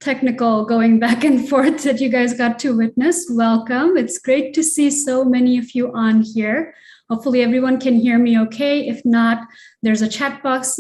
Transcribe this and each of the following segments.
technical going back and forth that you guys got to witness. Welcome. It's great to see so many of you on here. Hopefully everyone can hear me okay. If not, there's a chat box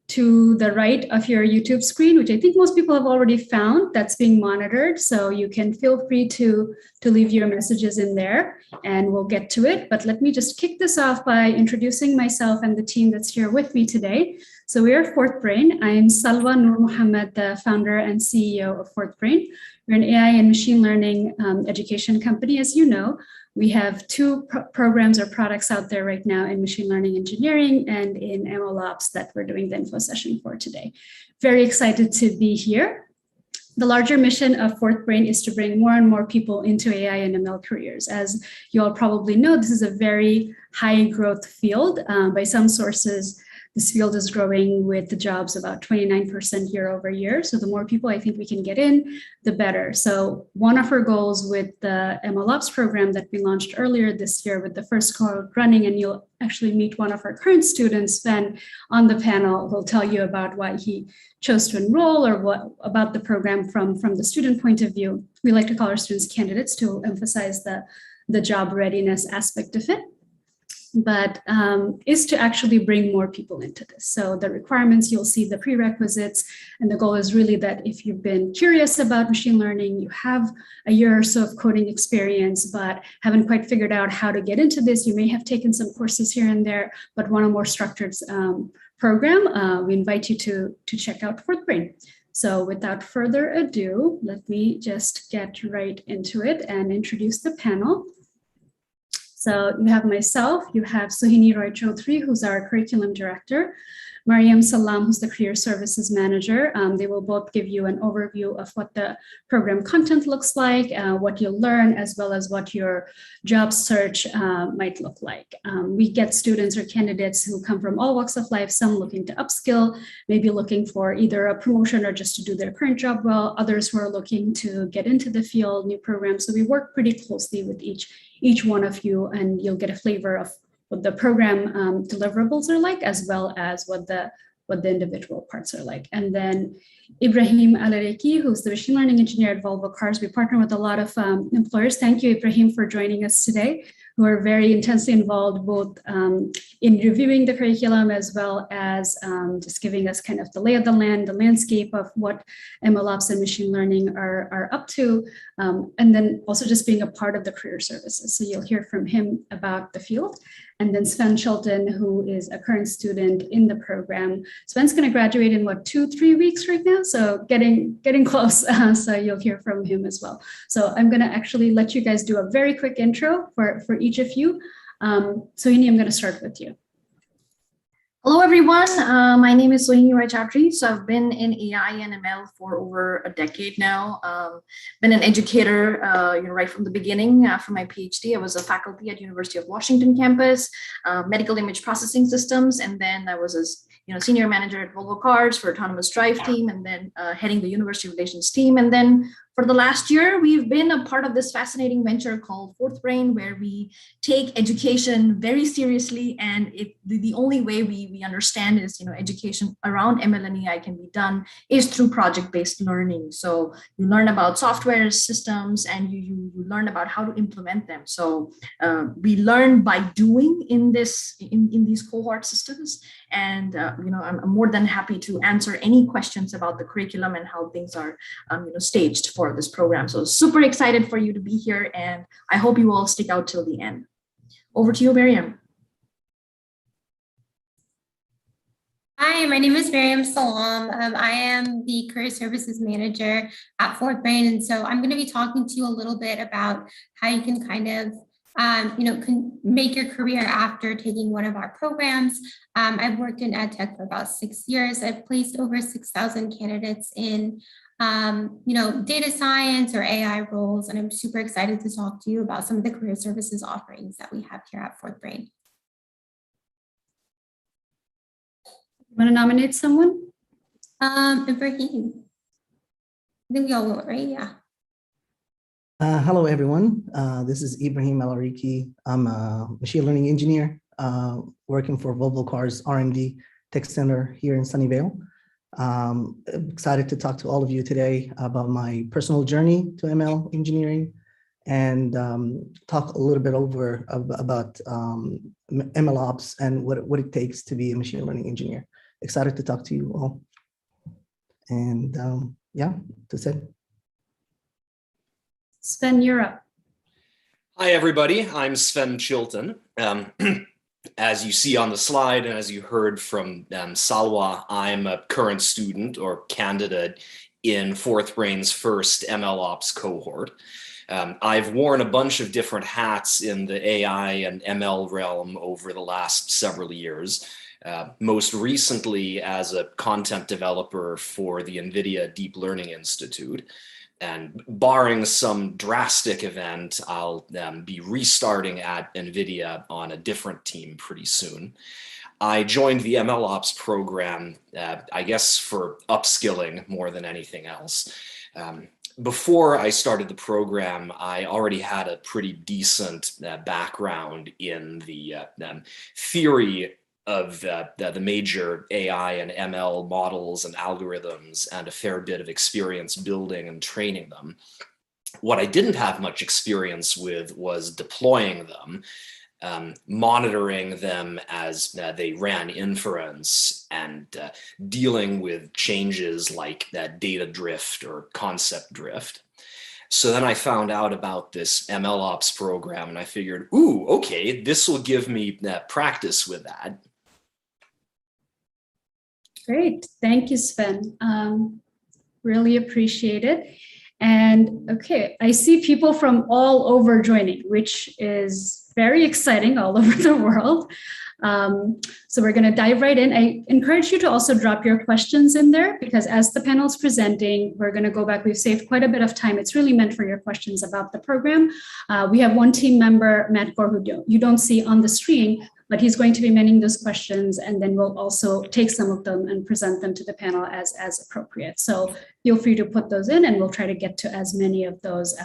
to the right of your YouTube screen, which I think most people have already found, that's being monitored. So you can feel free to leave your messages in there and we'll get to it. But let me just kick this off by introducing myself and the team that's here with me today. So we are FourthBrain. I am Salwa Noor Mohammed, the founder and CEO of FourthBrain. We're an AI and machine learning education company, as you know. We have two programs or products out there right now in machine learning engineering and in MLOps that we're doing the info session for today. Very excited to be here. The larger mission of FourthBrain is to bring more and more people into AI and ML careers. As you all probably know, this is a very high growth field. By some sources, this field is growing with the jobs about 29% year over year. So the more people I think we can get in, the better. So one of our goals with the MLOps program that we launched earlier this year with the first cohort running, and you'll actually meet one of our current students, Sven, on the panel, who'll tell you about why he chose to enroll or what about the program from the student point of view. We like to call our students candidates to emphasize the job readiness aspect of it. But is to actually bring more people into this. So the requirements, you'll see the prerequisites, and the goal is really that if you've been curious about machine learning, you have a year or so of coding experience, but haven't quite figured out how to get into this, you may have taken some courses here and there, but want a more structured program, we invite you to check out FourthBrain. So without further ado, let me just get right into it and introduce the panel. So you have myself, you have Sohini Roy Chaudhry, who's our curriculum director, Mariam Salam, who's the career services manager. They will both give you an overview of what the program content looks like, what you'll learn, as well as what your job search might look like. We get students or candidates who come from all walks of life, some looking to upskill, maybe looking for either a promotion or just to do their current job well, others who are looking to get into the field, new programs. So we work pretty closely with each one of you, and you'll get a flavor of what the program deliverables are like, as well as what the individual parts are like. And then Ibrahim Alareki, who's the machine learning engineer at Volvo Cars. We partner with a lot of employers. Thank you, Ibrahim, for joining us today, who are very intensely involved both in reviewing the curriculum as well as just giving us kind of the lay of the land, the landscape of what MLOps and machine learning are up to, and then also just being a part of the career services. So you'll hear from him about the field. And then Sven Chilton, who is a current student in the program. Sven's going to graduate in what, 2-3 weeks right now? So getting close. So you'll hear from him as well. So I'm going to actually let you guys do a very quick intro for each of you. Sohini, I'm going to start with you. Hello, everyone. My name is Sohini Roy Chaudhry. So I've been in AI and ML for over a decade now. Been an educator right from the beginning. After my PhD, I was a faculty at University of Washington campus, medical image processing systems, and then I was a senior manager at Volvo Cars for autonomous drive team, and then heading the university relations team. And then for the last year, we've been a part of this fascinating venture called FourthBrain, where we take education very seriously. And the only way we understand is, education around ML and AI can be done is through project-based learning. So you learn about software systems and you learn about how to implement them. So we learn by doing in these cohort systems. And I'm more than happy to answer any questions about the curriculum and how things are staged for this program. So super excited for you to be here, and I hope you all stick out till the end. Over to you, Mariam. Hi, my name is Mariam Salam. I am the Career Services Manager at FourthBrain, and so I'm going to be talking to you a little bit about how you can kind of can make your career after taking one of our programs. I've worked in ed tech for about 6 years. I've placed over 6,000 candidates in data science or AI roles, and I'm super excited to talk to you about some of the career services offerings that we have here at FourthBrain. Want to nominate someone? Ibrahim. I think we all will, right? Yeah. Hello, everyone. This is Ibrahim Alareki. I'm a machine learning engineer working for Volvo Cars R&D Tech Center here in Sunnyvale. Excited to talk to all of you today about my personal journey to ML engineering and talk a little bit about MLOps and what it takes to be a machine learning engineer. Excited to talk to you all. And yeah, that's it. Sven, you're up. Hi, everybody. I'm Sven Chilton. As you see on the slide and as you heard from Salwa, I'm a current student or candidate in FourthBrain's first MLOps cohort. I've worn a bunch of different hats in the AI and ML realm over the last several years. Most recently as a content developer for the NVIDIA Deep Learning Institute. And barring some drastic event, I'll be restarting at NVIDIA on a different team pretty soon. I joined the MLOps program, I guess for upskilling more than anything else. Before I started the program, I already had a pretty decent background in the theory of the major AI and ML models and algorithms and a fair bit of experience building and training them. What I didn't have much experience with was deploying them, monitoring them as they ran inference and dealing with changes like data drift or concept drift. So then I found out about this MLOps program and I figured, ooh, okay, this will give me practice with that. Great, thank you, Sven. Really appreciate it. And okay, I see people from all over joining, which is very exciting all over the world. So we're going to dive right in. I encourage you to also drop your questions in there because as the panel is presenting, we're going to go back. We've saved quite a bit of time. It's really meant for your questions about the program. We have one team member, Matt Gore, who you don't see on the screen, but he's going to be manning those questions, and then we'll also take some of them and present them to the panel as appropriate. So feel free to put those in, and we'll try to get to as many of those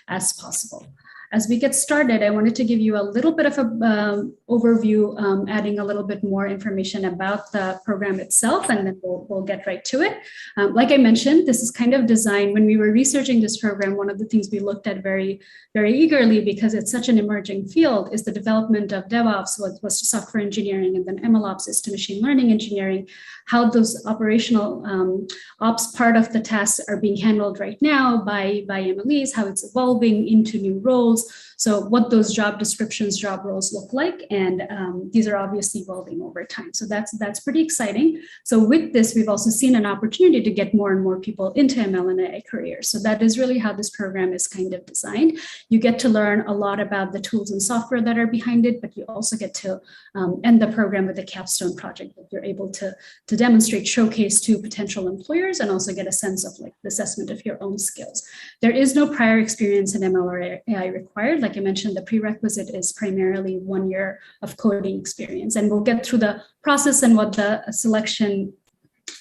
as possible. As we get started, I wanted to give you a little bit of an overview, adding a little bit more information about the program itself, and then we'll get right to it. Like I mentioned, this is kind of designed, when we were researching this program, one of the things we looked at very, very eagerly, because it's such an emerging field, is the development of DevOps, what was to software engineering, and then MLOps is to machine learning engineering, how those operational ops part of the tasks are being handled right now by MLEs, how it's evolving into new roles. So what those job descriptions, job roles look like, and these are obviously evolving over time. So that's pretty exciting. So with this, we've also seen an opportunity to get more and more people into ML and AI careers. So that is really how this program is kind of designed. You get to learn a lot about the tools and software that are behind it, but you also get to end the program with a capstone project that you're able to demonstrate, showcase to potential employers, and also get a sense of like the assessment of your own skills. There is no prior experience in ML or AI required. Like I mentioned, the prerequisite is primarily 1 year of coding experience, and we'll get through the process and what the selection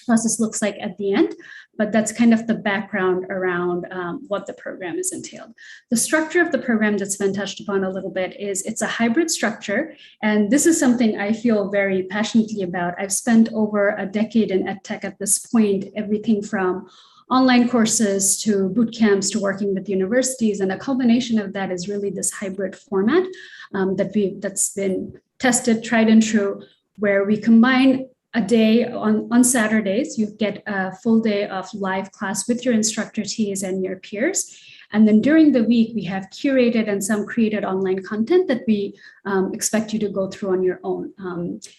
process looks like at the end, but that's kind of the background around what the program is entailed. The structure of the program that Sven touched upon a little bit is it's a hybrid structure, and this is something I feel very passionately about. I've spent over a decade in EdTech at this point, everything from online courses to boot camps to working with universities, and a combination of that is really this hybrid format that's been tested, tried and true, where we combine a day on Saturdays, you get a full day of live class with your instructor teams and your peers. And then during the week, we have curated and some created online content that we expect you to go through on your own.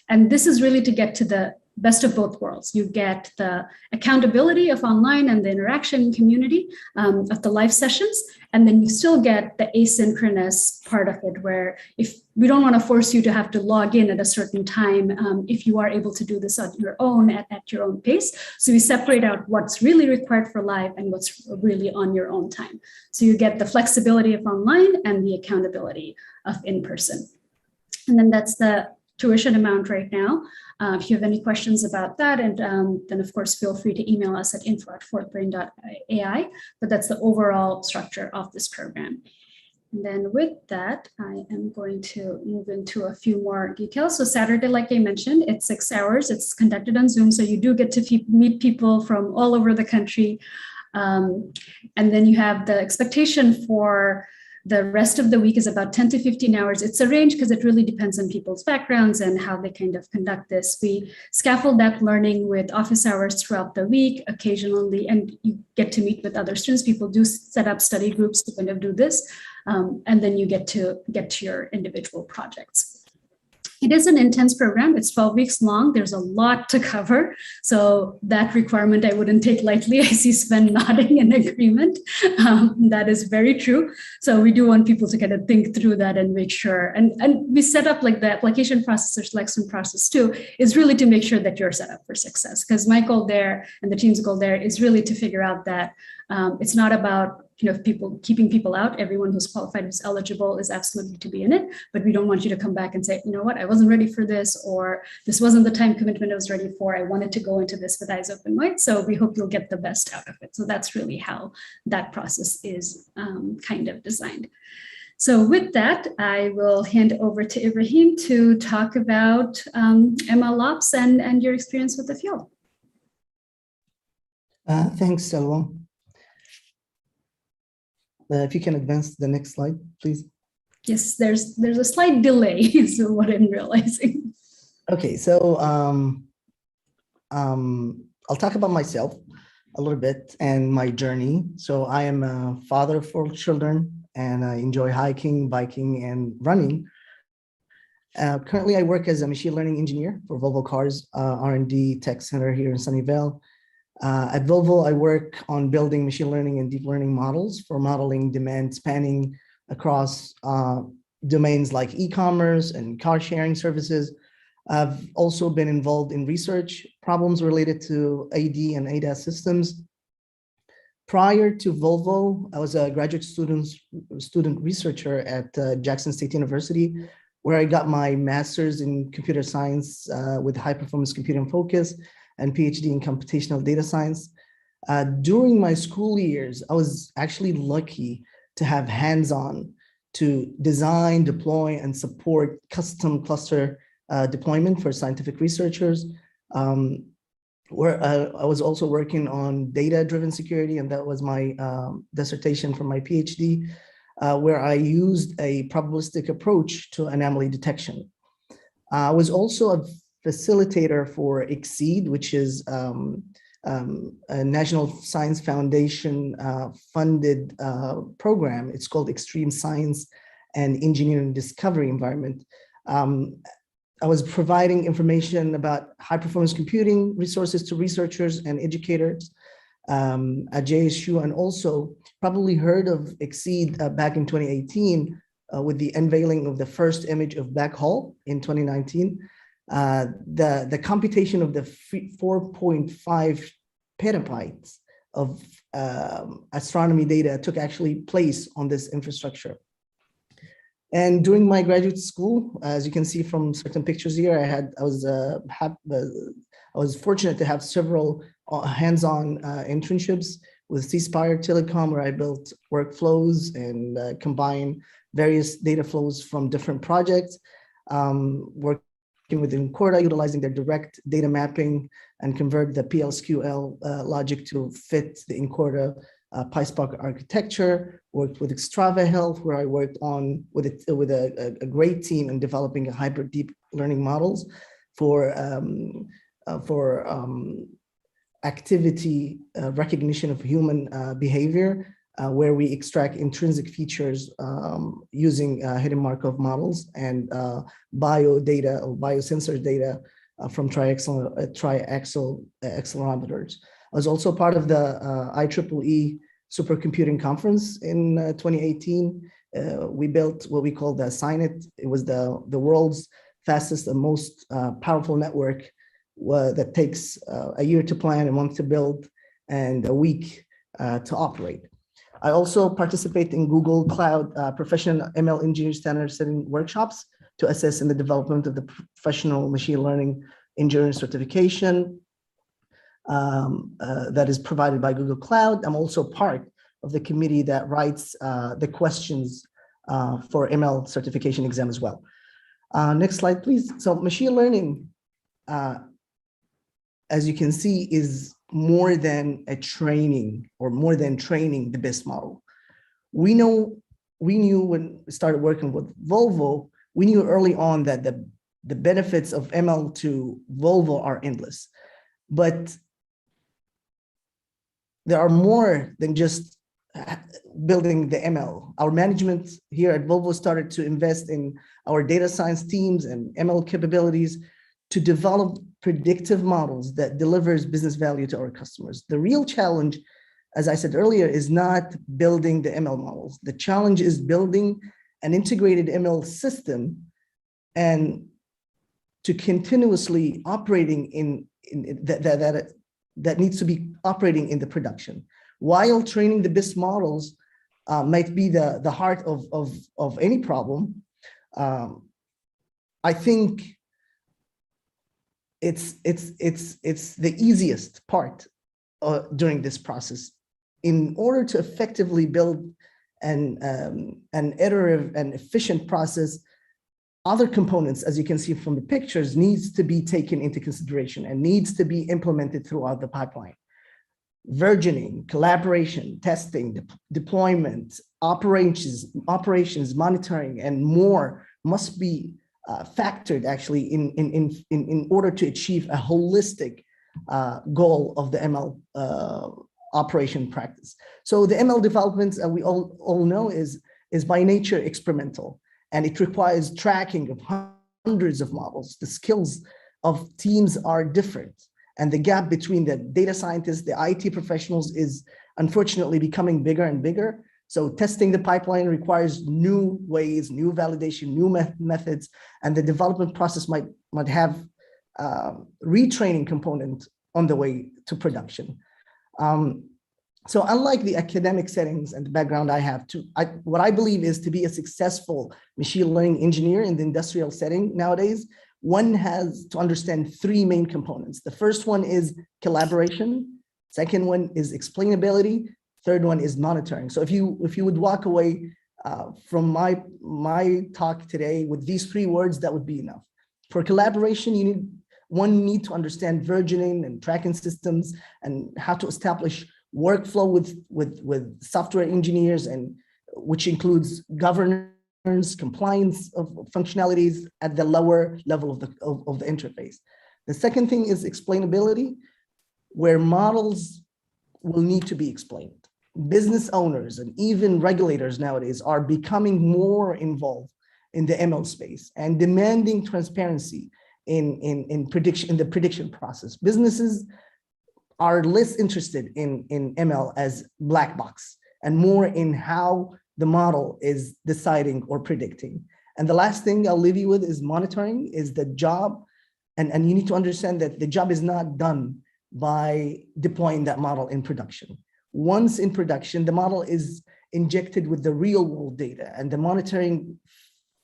And this is really to get to the best of both worlds. You get the accountability of online and the interaction community of the live sessions, and then you still get the asynchronous part of it, where if we don't want to force you to have to log in at a certain time, if you are able to do this on your own at your own pace. So we separate out what's really required for live and what's really on your own time. So you get the flexibility of online and the accountability of in-person. And then that's the tuition amount right now. If you have any questions about that, and then of course, feel free to email us at info@fourthbrain.ai, but that's the overall structure of this program. And then with that, I am going to move into a few more details. So Saturday, like I mentioned, it's 6 hours. It's conducted on Zoom. So you do get to meet people from all over the country. And then you have the expectation for the rest of the week is about 10 to 15 hours. It's a range because it really depends on people's backgrounds and how they kind of conduct this. We scaffold that learning with office hours throughout the week, occasionally, and you get to meet with other students. People do set up study groups to kind of do this. And then you get to your individual projects. It is an intense program. It's 12 weeks long. There's a lot to cover. So that requirement I wouldn't take lightly. I see Sven nodding in agreement. That is very true. So we do want people to kind of think through that and make sure. And we set up like the application process or selection process too, is really to make sure that you're set up for success. Because my goal there and the team's goal there is really to figure out that it's not about keeping people out. Everyone who's qualified, who's eligible, is absolutely to be in it. But we don't want you to come back and say, you know what, I wasn't ready for this, or this wasn't the time commitment I was ready for. I wanted to go into this with eyes open wide. So we hope you'll get the best out of it. So that's really how that process is kind of designed. So with that, I will hand over to Ibrahim to talk about MLOps and your experience with the field. Thanks, Salwa. If you can advance to the next slide, please. Yes, there's a slight delay, is what I'm realizing. Okay, so I'll talk about myself a little bit and my journey. So I am a father of 4 children, and I enjoy hiking, biking, and running. Currently, I work as a machine learning engineer for Volvo Cars R&D Tech Center here in Sunnyvale. At Volvo, I work on building machine learning and deep learning models for modeling demand spanning across domains like e-commerce and car sharing services. I've also been involved in research problems related to AD and ADAS systems. Prior to Volvo, I was a graduate student researcher at Jackson State University, where I got my master's in computer science with high performance computing focus and PhD in computational data science. During my school years, I was actually lucky to have hands-on to design, deploy, and support custom cluster deployment for scientific researchers, where I was also working on data-driven security, and that was my dissertation for my PhD, where I used a probabilistic approach to anomaly detection. I was also a facilitator for Exceed, which is a National Science Foundation funded program. It's called Extreme Science and Engineering Discovery Environment. I was providing information about high performance computing resources to researchers and educators at JSU, and also probably heard of Exceed back in 2018 with the unveiling of the first image of Black Hole in 2019. The computation of the 4.5 petabytes of astronomy data took actually place on this infrastructure. And during my graduate school, as you can see from certain pictures here, I was fortunate to have several hands-on internships with C-Spire Telecom, where I built workflows and combined various data flows from different projects, working with Incorda, utilizing their direct data mapping and convert the PLSQL logic to fit the Incorda PySpark architecture. Worked with Extrava Health, where I worked on with a great team in developing a hybrid deep learning models for activity recognition of human behavior, where we extract intrinsic features using hidden Markov models and bio data or biosensor data from triaxial accelerometers. I was also part of the IEEE Supercomputing Conference in 2018. We built what we call the SINET. It was the world's fastest and most powerful network that takes a year to plan, a month to build, and a week to operate. I also participate in Google Cloud professional ML engineer standard setting workshops to assist in the development of the professional machine learning engineering certification that is provided by Google Cloud. I'm also part of the committee that writes the questions for ML certification exam as well. Next slide, please. So machine learning, as you can see, is more than a training or more than training the best model. We knew when we started working with Volvo, we knew early on that the benefits of ML to Volvo are endless. But there are more than just building the ML. Our management here at Volvo started to invest in our data science teams and ML capabilities to develop predictive models that delivers business value to our customers. The real challenge, as I said earlier, is not building the ML models. The challenge is building an integrated ML system and to continuously operating in that needs to be operating in the production. While training the best models might be the heart of any problem, I think it's the easiest part during this process. In order to effectively build an iterative and efficient process, other components, as you can see from the pictures, needs to be taken into consideration and needs to be implemented throughout the pipeline. Versioning, collaboration, testing, deployment, operations, monitoring, and more must be factored actually in order to achieve a holistic goal of the ML operation practice. So the ML development, we all know, is by nature experimental, and it requires tracking of hundreds of models. The skills of teams are different, and the gap between the data scientists, the IT professionals is unfortunately becoming bigger and bigger. So testing the pipeline requires new ways, new validation, new methods, and the development process might have retraining component on the way to production. So unlike the academic settings and the background I have, what I believe is to be a successful machine learning engineer in the industrial setting nowadays, one has to understand three main components. The first one is collaboration. Second one is explainability. Third one is monitoring. So if you would walk away from my talk today with these three words, that would be enough. For collaboration, one need to understand versioning and tracking systems and how to establish workflow with software engineers, and which includes governance, compliance of functionalities at the lower level of the interface. The second thing is explainability, where models will need to be explained. Business owners and even regulators nowadays are becoming more involved in the ML space and demanding transparency in the prediction process. Businesses are less interested in ML as black box and more in how the model is deciding or predicting. And the last thing I'll leave you with is monitoring is the job. And you need to understand that the job is not done by deploying that model in production. Once in production, the model is injected with the real world data, and the monitoring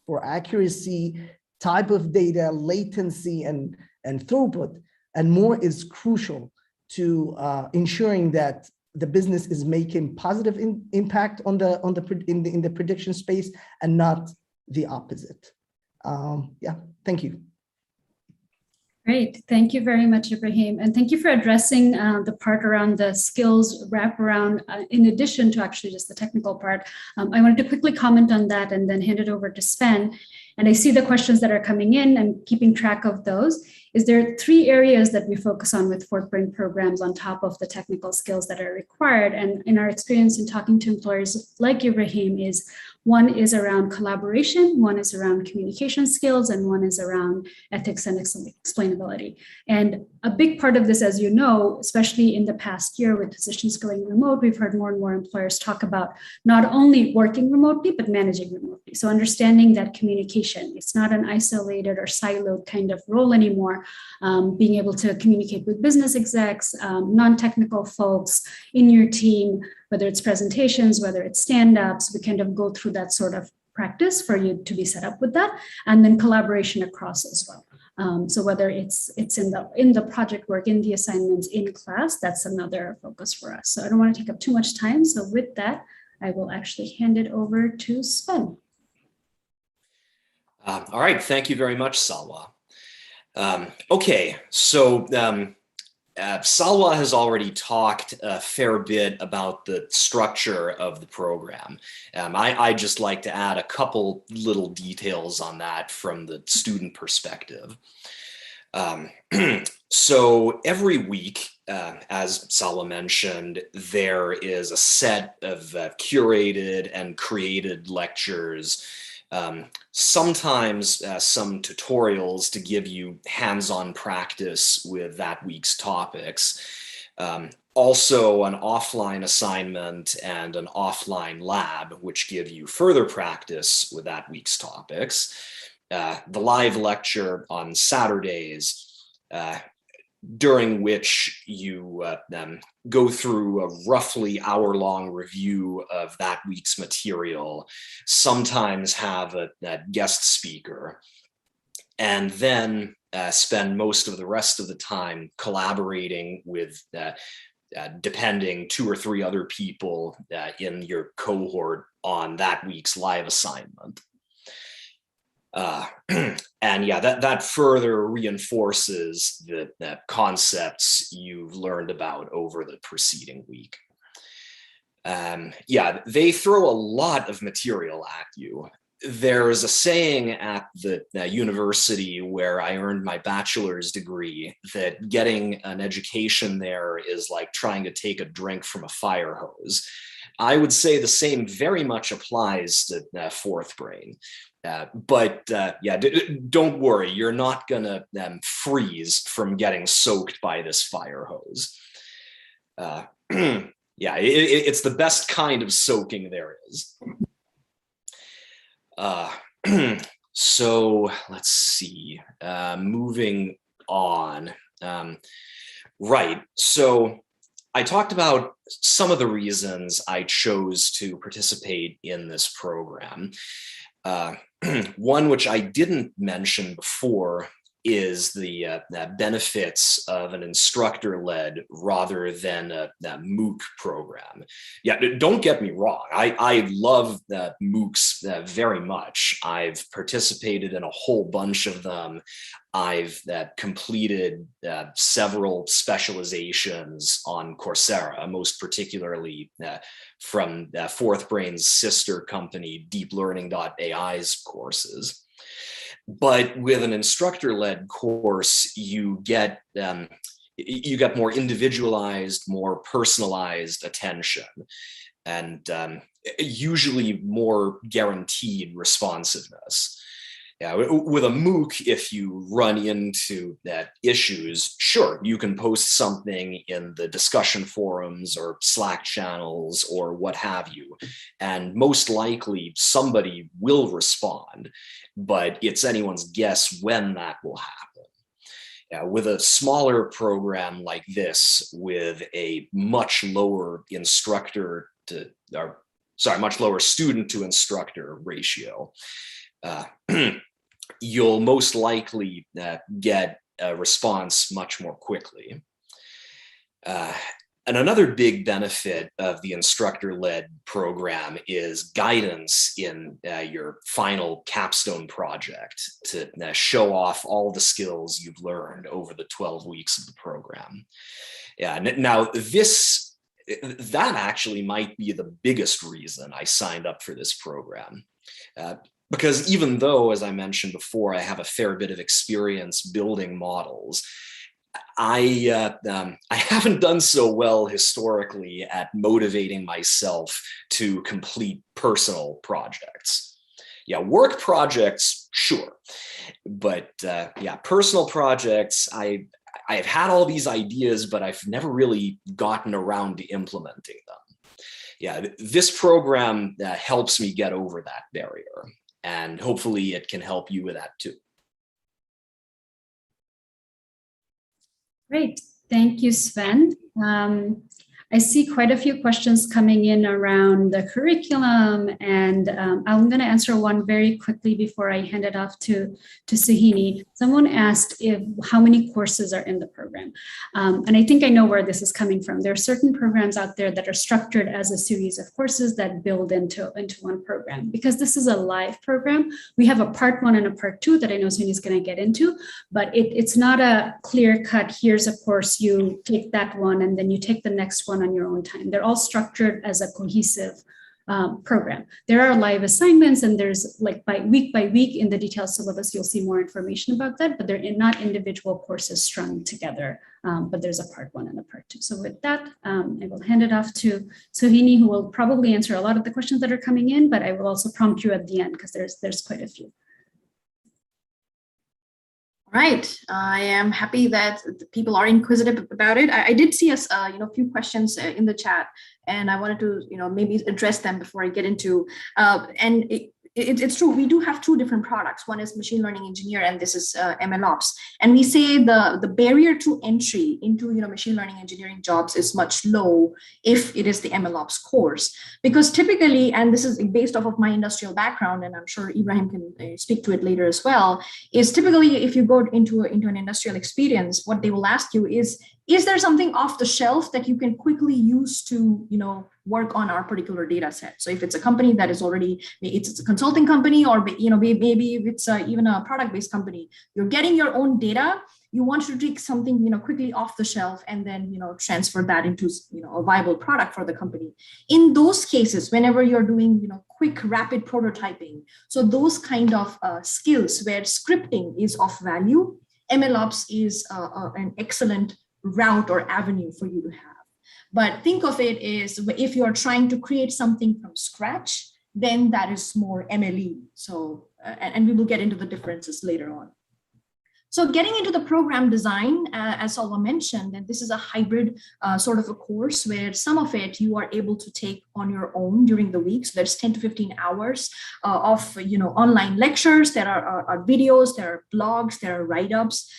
for accuracy, type of data, latency, and throughput, and more is crucial to ensuring that the business is making positive impact in the prediction space and not the opposite. Yeah, thank you. Great. Thank you very much, Ibrahim. And thank you for addressing the part around the skills wraparound, in addition to actually just the technical part. I wanted to quickly comment on that and then hand it over to Sven. And I see the questions that are coming in and keeping track of those. Is there three areas that we focus on with FourthBrain programs on top of the technical skills that are required? And in our experience in talking to employers like Ibrahim is, one is around collaboration, one is around communication skills, and one is around ethics and explainability. And a big part of this, as you know, especially in the past year with positions going remote, we've heard more and more employers talk about not only working remotely, but managing remotely. So understanding that communication, it's not an isolated or siloed kind of role anymore. Being able to communicate with business execs, non-technical folks in your team, whether it's presentations, whether it's stand-ups, we kind of go through that sort of practice for you to be set up with that, and then collaboration across as well. So whether it's in the project work, in the assignments, in class, that's another focus for us. So I don't want to take up too much time. So with that, I will actually hand it over to Sven. All right, thank you very much, Salwa. Okay, so Salwa has already talked a fair bit about the structure of the program. I'd just like to add a couple little details on that from the student perspective. So every week, as Salwa mentioned, there is a set of curated and created lectures, sometimes some tutorials to give you hands-on practice with that week's topics. Also an offline assignment and an offline lab, which give you further practice with that week's topics. The live lecture on Saturdays, during which you go through a roughly hour-long review of that week's material, sometimes have a guest speaker, and then spend most of the rest of the time collaborating with, depending, 2 or 3 other people in your cohort on that week's live assignment. And yeah, that further reinforces the concepts you've learned about over the preceding week. Yeah, they throw a lot of material at you. There's a saying at the university where I earned my bachelor's degree that getting an education there is like trying to take a drink from a fire hose. I would say the same very much applies to FourthBrain. But yeah, don't worry, you're not gonna freeze from getting soaked by this fire hose. Yeah, it's the best kind of soaking there is. So let's see, moving on. Right, so I talked about some of the reasons I chose to participate in this program. One which I didn't mention before is the benefits of an instructor-led rather than a MOOC program. Yeah, don't get me wrong. I love MOOCs very much. I've participated in a whole bunch of them. I've completed several specializations on Coursera, most particularly from FourthBrain's sister company, deeplearning.ai's courses. But with an instructor-led course, you get more individualized, more personalized attention, and usually more guaranteed responsiveness. Yeah, with a MOOC, if you run into issues, sure, you can post something in the discussion forums or Slack channels or what have you, and most likely somebody will respond, but it's anyone's guess when that will happen. Yeah, with a smaller program like this, with a much lower much lower student to instructor ratio, you'll most likely get a response much more quickly. And another big benefit of the instructor-led program is guidance in your final capstone project to show off all the skills you've learned over the 12 weeks of the program. Yeah, now that actually might be the biggest reason I signed up for this program. Because even though, as I mentioned before, I have a fair bit of experience building models, I haven't done so well historically at motivating myself to complete personal projects. Yeah, work projects, sure. But yeah, personal projects, I've had all these ideas, but I've never really gotten around to implementing them. Yeah, this program helps me get over that barrier. And hopefully it can help you with that too. Great, thank you, Sven. I see quite a few questions coming in around the curriculum, and I'm going to answer one very quickly before I hand it off to Suhini. Someone asked how many courses are in the program. And I think I know where this is coming from. There are certain programs out there that are structured as a series of courses that build into one program. Because this is a live program, we have a part 1 and a part 2 that I know Suhini is going to get into, but it's not a clear cut, here's a course, you take that one and then you take the next one on your own time. They're all structured as a cohesive program. There are live assignments, and there's like by week in the detailed syllabus, you'll see more information about that, but they're not individual courses strung together, but there's a part 1 and a part 2. So with that, I will hand it off to Suhini, who will probably answer a lot of the questions that are coming in, but I will also prompt you at the end because there's quite a few. Right. I am happy that people are inquisitive about it. I did see a few questions in the chat, and I wanted to maybe address them before I get into. It's true. We do have 2 different products. One is machine learning engineer, and this is MLOps. And we say the barrier to entry into machine learning engineering jobs is much low if it is the MLOps course, because typically, and this is based off of my industrial background, and I'm sure Ibrahim can speak to it later as well, is typically if you go into an industrial experience, what they will ask you is there something off the shelf that you can quickly use to work on our particular data set? So if it's a company that is already, it's a consulting company, or maybe if it's even a product-based company, you're getting your own data, you want to take something quickly off the shelf and then transfer that into a viable product for the company. In those cases, whenever you're doing quick rapid prototyping, so those kind of skills where scripting is of value, MLOps is an excellent route or avenue for you to have. But think of it as if you're trying to create something from scratch, then that is more MLE. So, and we will get into the differences later on. So getting into the program design, as Salwa mentioned, and this is a hybrid sort of a course where some of it you are able to take on your own during the week. So there's 10 to 15 hours of online lectures. There are videos, there are blogs, there are write-ups.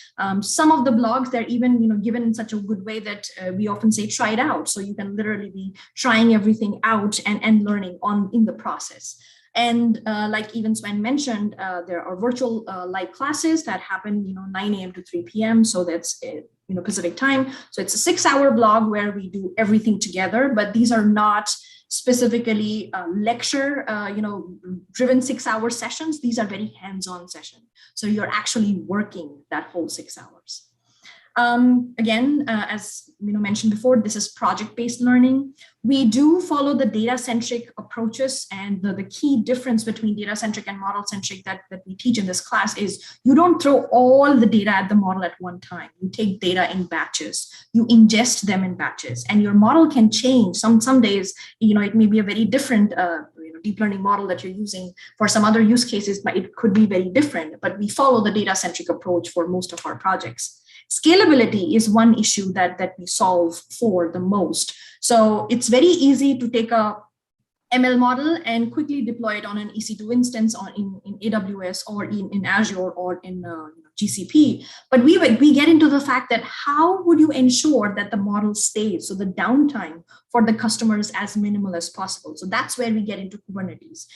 Some of the blogs, they're even given in such a good way that we often say try it out. So you can literally be trying everything out and learning in the process. And like even Sven mentioned, there are virtual live classes that happen 9 a.m. to 3 p.m. So that's Pacific time. So it's a 6-hour blog where we do everything together, but these are not specifically lecture driven 6-hour sessions. These are very hands-on sessions. So you're actually working that whole 6 hours. Again, as mentioned before, this is project-based learning. We do follow the data-centric approaches, and the key difference between data-centric and model-centric that we teach in this class is you don't throw all the data at the model at one time. You take data in batches, you ingest them in batches, and your model can change. Some days, it may be a very different deep learning model that you're using for some other use cases, but it could be very different. But we follow the data-centric approach for most of our projects. Scalability is one issue that we solve for the most. So it's very easy to take a ML model and quickly deploy it on an EC2 instance in AWS or in Azure or in GCP. But we get into the fact that how would you ensure that the model stays, so the downtime for the customer is as minimal as possible. So that's where we get into Kubernetes.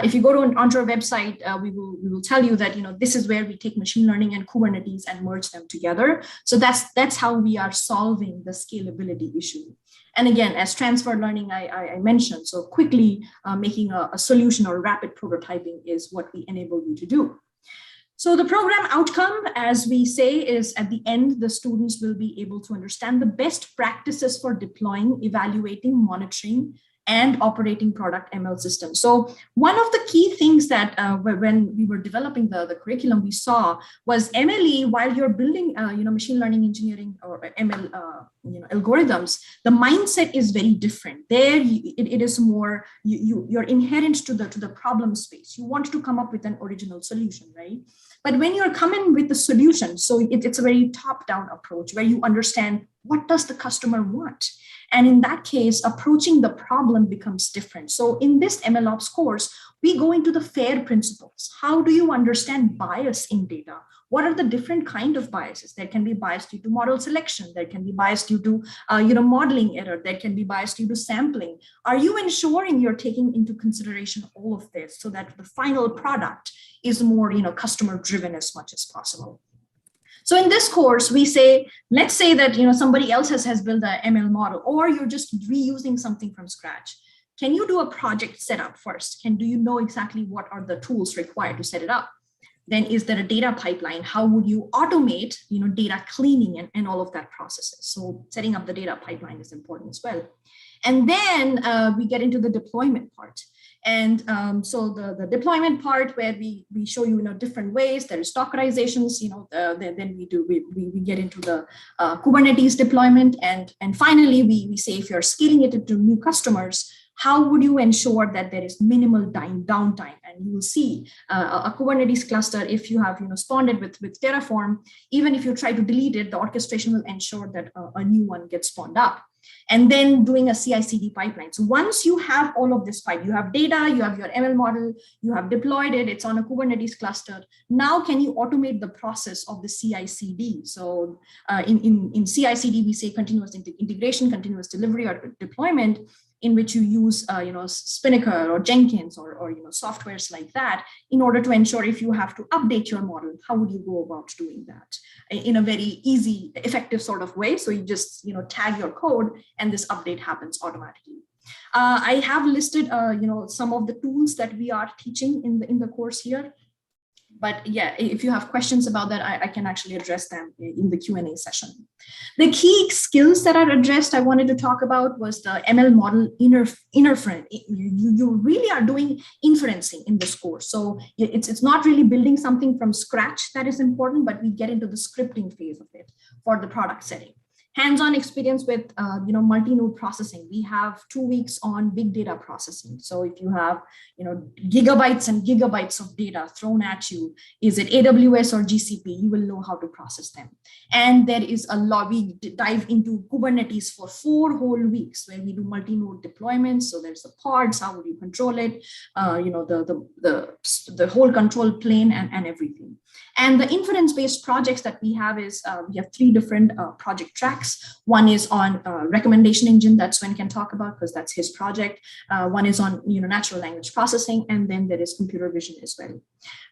If you go onto our website, we will tell you that this is where we take machine learning and Kubernetes and merge them together. So that's how we are solving the scalability issue. And again, as transfer learning, I mentioned, so quickly making a solution or rapid prototyping is what we enable you to do. So the program outcome, as we say, is at the end, the students will be able to understand the best practices for deploying, evaluating, monitoring, and operating product ML systems. So one of the key things that when we were developing the curriculum, we saw was MLE, while you're building machine learning engineering or ML algorithms, the mindset is very different. There it is more you're inherent to the problem space. You want to come up with an original solution, right? But when you're coming with the solution, so it's a very top-down approach where you understand what does the customer want. And in that case, approaching the problem becomes different. So in this MLOps course, we go into the FAIR principles. How do you understand bias in data? What are the different kind of biases? There can be bias due to model selection. There can be bias due to modeling error. There can be bias due to sampling. Are you ensuring you're taking into consideration all of this so that the final product is more customer driven as much as possible? So in this course, we say, let's say that somebody else has built an ML model, or you're just reusing something from scratch. Can you do a project setup first? Do you know exactly what are the tools required to set it up? Then is there a data pipeline? How would you automate, data cleaning and all of that processes? So setting up the data pipeline is important as well. And then we get into the deployment part. And so the deployment part where we show you different ways. There is Dockerizations, then we get into the Kubernetes deployment. And finally, we say if you're scaling it to new customers, how would you ensure that there is minimal downtime? And you will see a Kubernetes cluster, if you have spawned it with Terraform, even if you try to delete it, the orchestration will ensure that a new one gets spawned up. And then doing a CI/CD pipeline. So once you have all of this pipe, you have data, you have your ML model, you have deployed it, it's on a Kubernetes cluster. Now, can you automate the process of the CI/CD? So in CI/CD, we say continuous integration, continuous delivery, or deployment, in which you use Spinnaker or Jenkins or softwares like that in order to ensure if you have to update your model, how would you go about doing that in a very easy, effective sort of way? So you just tag your code and this update happens automatically. I have listed some of the tools that we are teaching in the course here. But yeah, if you have questions about that, I can actually address them in the Q&A session. The key skills that are addressed, I wanted to talk about was the ML model inference. You really are doing inferencing in this course. So it's not really building something from scratch that is important, but we get into the scripting phase of it for the product setting. Hands-on experience with multi-node processing. We have 2 weeks on big data processing. So if you have gigabytes and gigabytes of data thrown at you, is it AWS or GCP? You will know how to process them. And there is a lot. We dive into Kubernetes for 4 whole weeks where we do multi-node deployments. So there's the pods. How would you control it? The whole control plane and everything. And the inference-based projects that we have is we have 3 different project tracks. One is on recommendation engine that Sven can talk about because that's his project. One is on natural language processing, and then there is computer vision as well.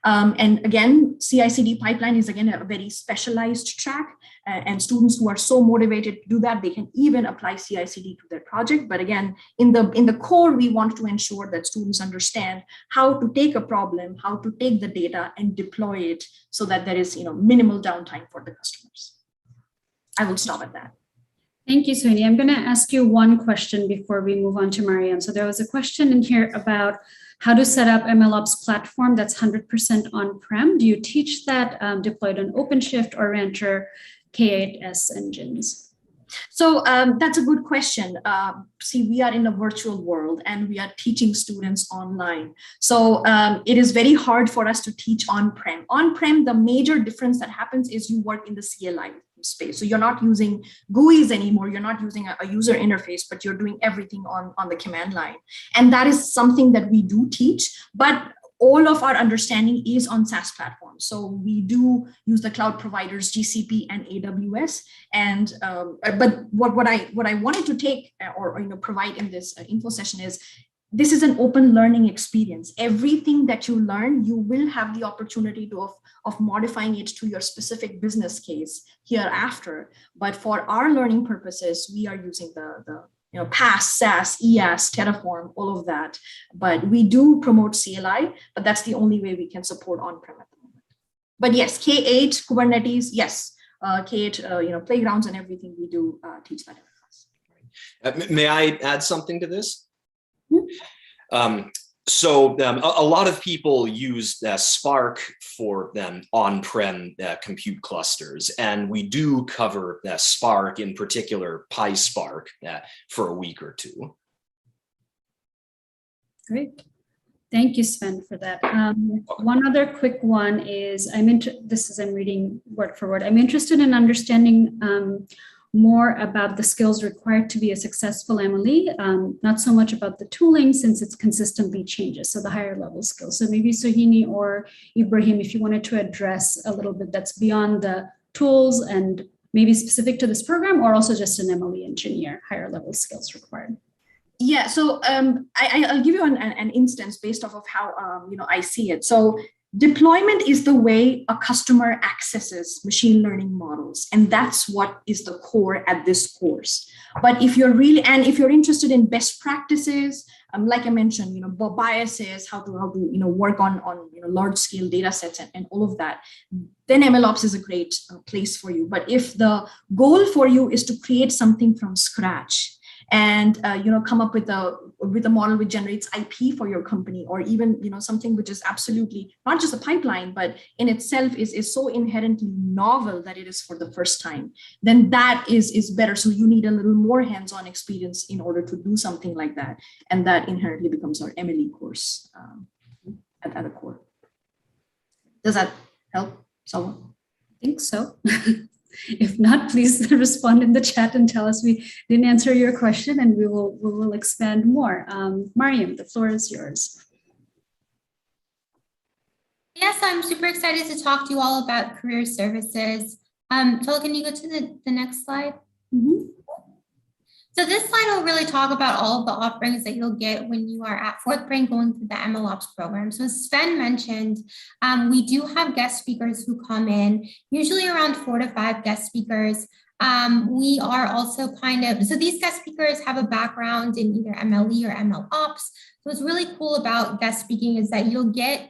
And again, CI/CD pipeline is again a very specialized track, and students who are so motivated to do that, they can even apply CI/CD to their project. But again, in the core, we want to ensure that students understand how to take a problem, how to take the data and deploy it so that there is minimal downtime for the customers. I will stop at that. Thank you, Sweeney. I'm going to ask you one question before we move on to Marianne. So there was a question in here about how to set up MLOps platform that's 100% on-prem. Do you teach that deployed on OpenShift or Rancher K8s engines? So that's a good question. See, we are in a virtual world and we are teaching students online. So it is very hard for us to teach on-prem. On-prem, the major difference that happens is you work in the CLI space. So you're not using GUIs anymore. You're not using a user interface, but you're doing everything on the command line. And that is something that we do teach, but all of our understanding is on SaaS platforms. So we do use the cloud providers, GCP and AWS. And but what I wanted to take or provide in this info session is this is an open learning experience. Everything that you learn, you will have the opportunity of modifying it to your specific business case hereafter. But for our learning purposes, we are using the PaaS, SaaS, EAS, Terraform, all of that. But we do promote CLI, but that's the only way we can support on-prem at the moment. But yes, K8, Kubernetes, yes, K8, playgrounds and everything, we do teach that in class. May I add something to this? Mm-hmm. So a lot of people use Spark for on-prem compute clusters, and we do cover Spark, in particular PySpark, for a week or 2. Great. Thank you, Sven, for that. One other quick one is, I'm reading word for word. I'm interested in understanding more about the skills required to be a successful MLE, not so much about the tooling since it consistently changes, so the higher level skills. So maybe Sohini or Ibrahim, if you wanted to address a little bit that's beyond the tools and maybe specific to this program, or also just an MLE engineer, higher level skills required. Yeah, so I'll give you an instance based off of how I see it. So deployment is the way a customer accesses machine learning models, and that's what is the core at this course. But if you're interested in best practices, like I mentioned, biases, how to work on large scale data sets and all of that, then MLOps is a great place for you. But if the goal for you is to create something from scratch, and come up with a model which generates IP for your company, or even something which is absolutely not just a pipeline, but in itself is so inherently novel that it is for the first time, then that is better. So you need a little more hands-on experience in order to do something like that, and that inherently becomes our MLE course at the core. Does that help someone? I think so. If not, please respond in the chat and tell us we didn't answer your question, and we will expand more. Mariam, the floor is yours. Yes, I'm super excited to talk to you all about career services. Tola, can you go to the next slide? Mm-hmm. So this slide will really talk about all of the offerings that you'll get when you are at FourthBrain going through the MLOps program. So as Sven mentioned, we do have guest speakers who come in, usually around 4 to 5 guest speakers. We are also so these guest speakers have a background in either MLE or MLOps. So what's really cool about guest speaking is that you'll get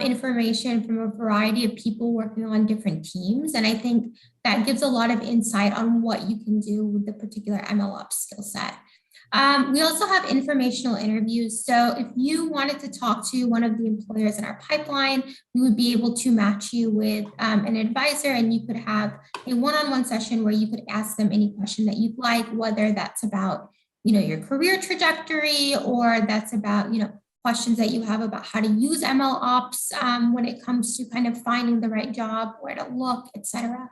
information from a variety of people working on different teams. And I think that gives a lot of insight on what you can do with the particular MLOps skill set. We also have informational interviews. So if you wanted to talk to one of the employers in our pipeline, we would be able to match you with an advisor, and you could have a one-on-one session where you could ask them any question that you'd like, whether that's about your career trajectory, or that's about questions that you have about how to use MLOps when it comes to kind of finding the right job, where to look, etc.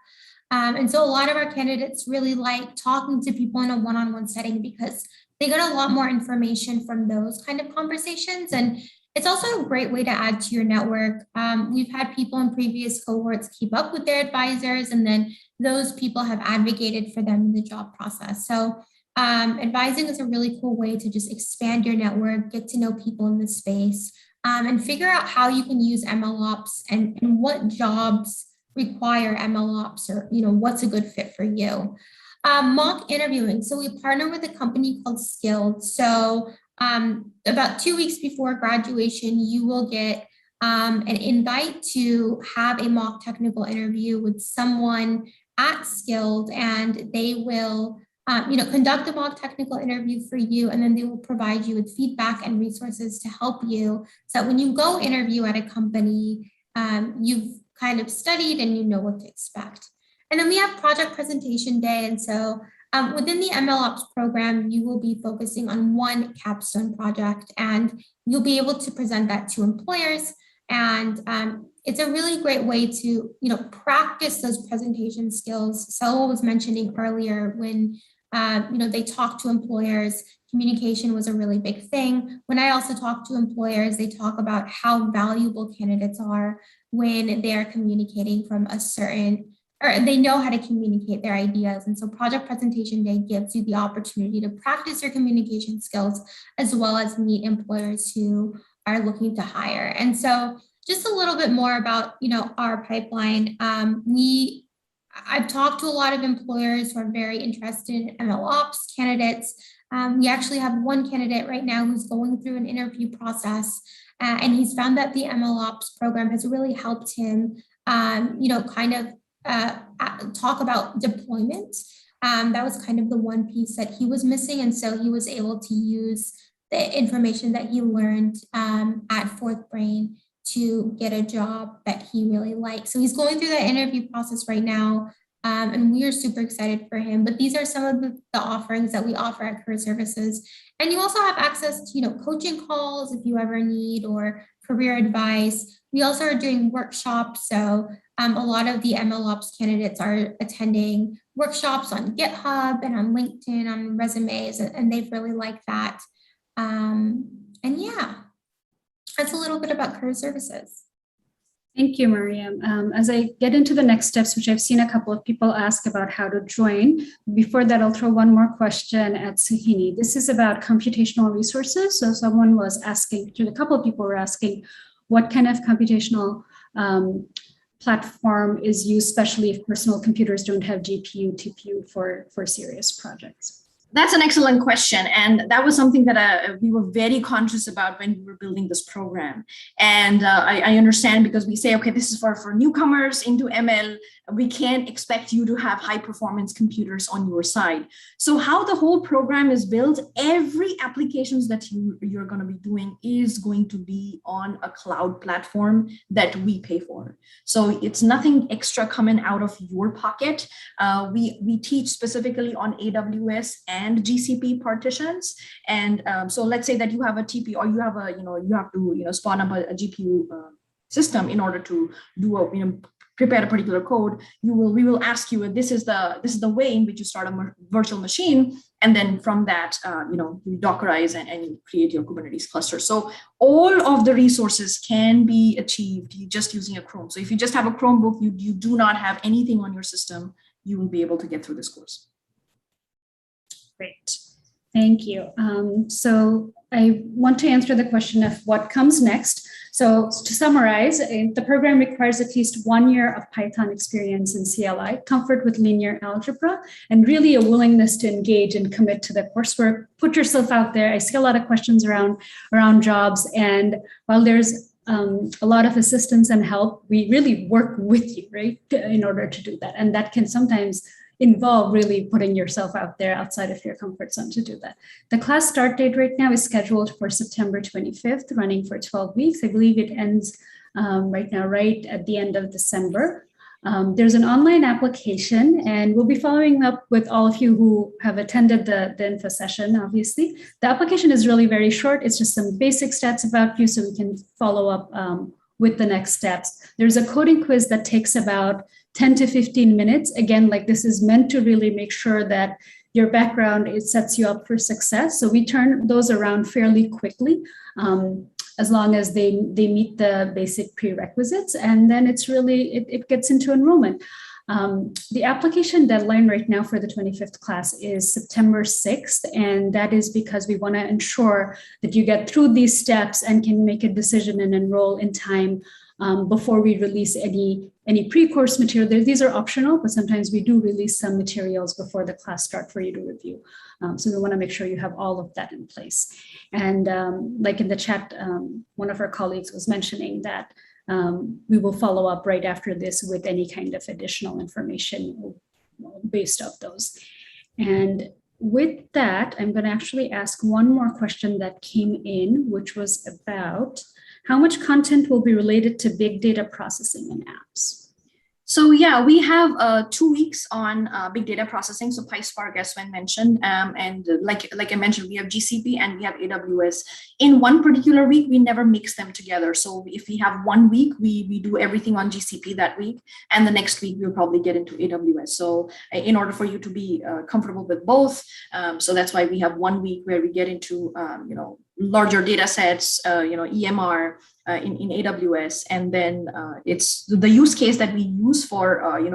And so a lot of our candidates really like talking to people in a one-on-one setting because they get a lot more information from those kind of conversations. And it's also a great way to add to your network. We've had people in previous cohorts keep up with their advisors, and then those people have advocated for them in the job process. So advising is a really cool way to just expand your network, get to know people in the space, and figure out how you can use MLOps and what jobs require MLOps, or what's a good fit for you. Mock interviewing. So we partner with a company called Skilled. So about 2 weeks before graduation, you will get an invite to have a mock technical interview with someone at Skilled, and they will conduct a mock technical interview for you, and then they will provide you with feedback and resources to help you, so that when you go interview at a company, you've kind of studied and you know what to expect. And then we have project presentation day. And so within the MLOps program, you will be focusing on one capstone project, and you'll be able to present that to employers. And it's a really great way to practice those presentation skills. Selwa was mentioning earlier when they talk to employers, communication was a really big thing. When I also talk to employers, they talk about how valuable candidates are when they're communicating from a certain, or they know how to communicate their ideas. And so project presentation day gives you the opportunity to practice your communication skills, as well as meet employers who are looking to hire. And so just a little bit more about, our pipeline. I've talked to a lot of employers who are very interested in MLOps candidates. We actually have one candidate right now who's going through an interview process, and he's found that the MLOps program has really helped him, talk about deployment. That was kind of the one piece that he was missing. And so he was able to use the information that he learned at FourthBrain to get a job that he really liked. So he's going through that interview process right now, and we are super excited for him. But these are some of the offerings that we offer at Career Services. And you also have access to, coaching calls if you ever need, or career advice. We also are doing workshops. So a lot of the MLOps candidates are attending workshops on GitHub and on LinkedIn, on resumes, and they've really liked that. And yeah, that's a little bit about career services. Thank you, Mariam. As I get into the next steps, which I've seen a couple of people ask about how to join, before that, I'll throw one more question at Suhini. This is about computational resources. So someone was asking, a couple of people were asking, what kind of computational platform is used, especially if personal computers don't have GPU, TPU for serious projects? That's an excellent question. And that was something that we were very conscious about when we were building this program. And I understand, because we say, okay, this is for newcomers into ML. We can't expect you to have high performance computers on your side. So how the whole program is built, every applications that you're going to be doing is going to be on a cloud platform that we pay for. So it's nothing extra coming out of your pocket. We teach specifically on AWS and GCP partitions. And so let's say that you have a TP, or you have a, you have to, spawn up a GPU system in order to do a, prepare a particular code. We will ask you, this is the way in which you start a virtual machine, and then from that, you Dockerize and you create your Kubernetes cluster. So all of the resources can be achieved just using a Chrome. So if you just have a Chromebook, you do not have anything on your system, you will be able to get through this course. Great, thank you. So I want to answer the question of what comes next. So to summarize, the program requires at least 1 year of Python experience in CLI, comfort with linear algebra, and really a willingness to engage and commit to the coursework. Put yourself out there. I see a lot of questions around jobs, and while there's a lot of assistance and help, we really work with you, right, in order to do that. And that can sometimes involve really putting yourself out there outside of your comfort zone to do that. The class start date right now is scheduled for September 25th, running for 12 weeks. I believe it ends right now, right at the end of December. There's an online application, and we'll be following up with all of you who have attended the info session, obviously. The application is really very short. It's just some basic stats about you so we can follow up with the next steps. There's a coding quiz that takes about 10 to 15 minutes. Again, like this is meant to really make sure that your background, it sets you up for success. So we turn those around fairly quickly, as long as they meet the basic prerequisites. And then it's really, it gets into enrollment. The application deadline right now for the 25th class is September 6th. And that is because we want to ensure that you get through these steps and can make a decision and enroll in time before we release any pre-course material. These are optional, but sometimes we do release some materials before the class start for you to review. So we want to make sure you have all of that in place. And like in the chat, one of our colleagues was mentioning that we will follow up right after this with any kind of additional information based off those. And with that, I'm going to actually ask one more question that came in, which was about how much content will be related to big data processing in apps? So yeah, we have 2 weeks on big data processing. So PySpark, as Sven mentioned, and like I mentioned, we have GCP and we have AWS. In one particular week, we never mix them together. So if we have 1 week, we do everything on GCP that week, and the next week we'll probably get into AWS. So in order for you to be comfortable with both, so that's why we have 1 week where we get into larger data sets, EMR in AWS. And then it's the use case that we use for,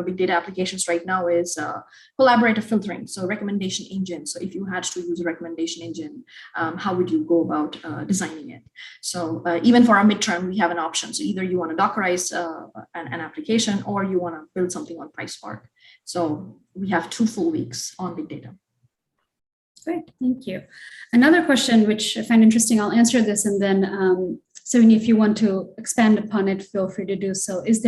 big data applications right now is collaborative filtering. So recommendation engine. So if you had to use a recommendation engine, how would you go about designing it? So even for our midterm, we have an option. So either you want to Dockerize an application, or you want to build something on PySpark. So we have 2 full weeks on big data. Great, thank you. Another question, which I find interesting, I'll answer this, and then Sonia, if you want to expand upon it, feel free to do so. Is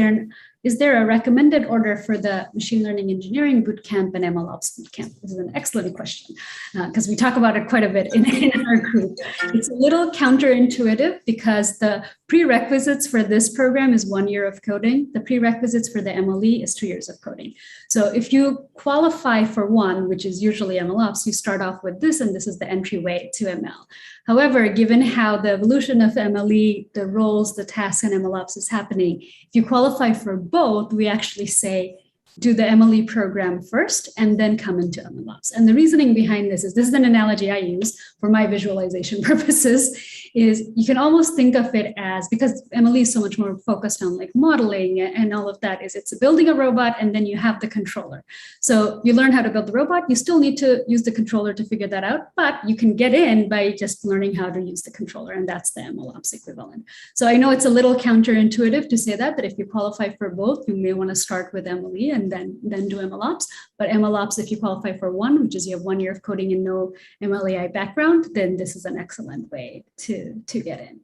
there a recommended order for the Machine Learning Engineering Bootcamp and MLOps Bootcamp? This is an excellent question, because we talk about it quite a bit in our group. It's a little counterintuitive because the prerequisites for this program is 1 year of coding. The prerequisites for the MLE is 2 years of coding. So if you qualify for one, which is usually MLOps, you start off with this, and this is the entryway to ML. However, given how the evolution of MLE, the roles, the tasks, and MLOps is happening, if you qualify for both, we actually say do the MLE program first and then come into MLOps. And the reasoning behind this is an analogy I use for my visualization purposes, is you can almost think of it as, because MLE is so much more focused on like modeling and all of that, is it's building a robot and then you have the controller. So you learn how to build the robot, you still need to use the controller to figure that out, but you can get in by just learning how to use the controller, and that's the MLOps equivalent. So I know it's a little counterintuitive to say that if you qualify for both, you may want to start with MLE and then do MLOps. But MLOps, if you qualify for one, which is you have 1 year of coding and no MLAI background, then this is an excellent way to get in.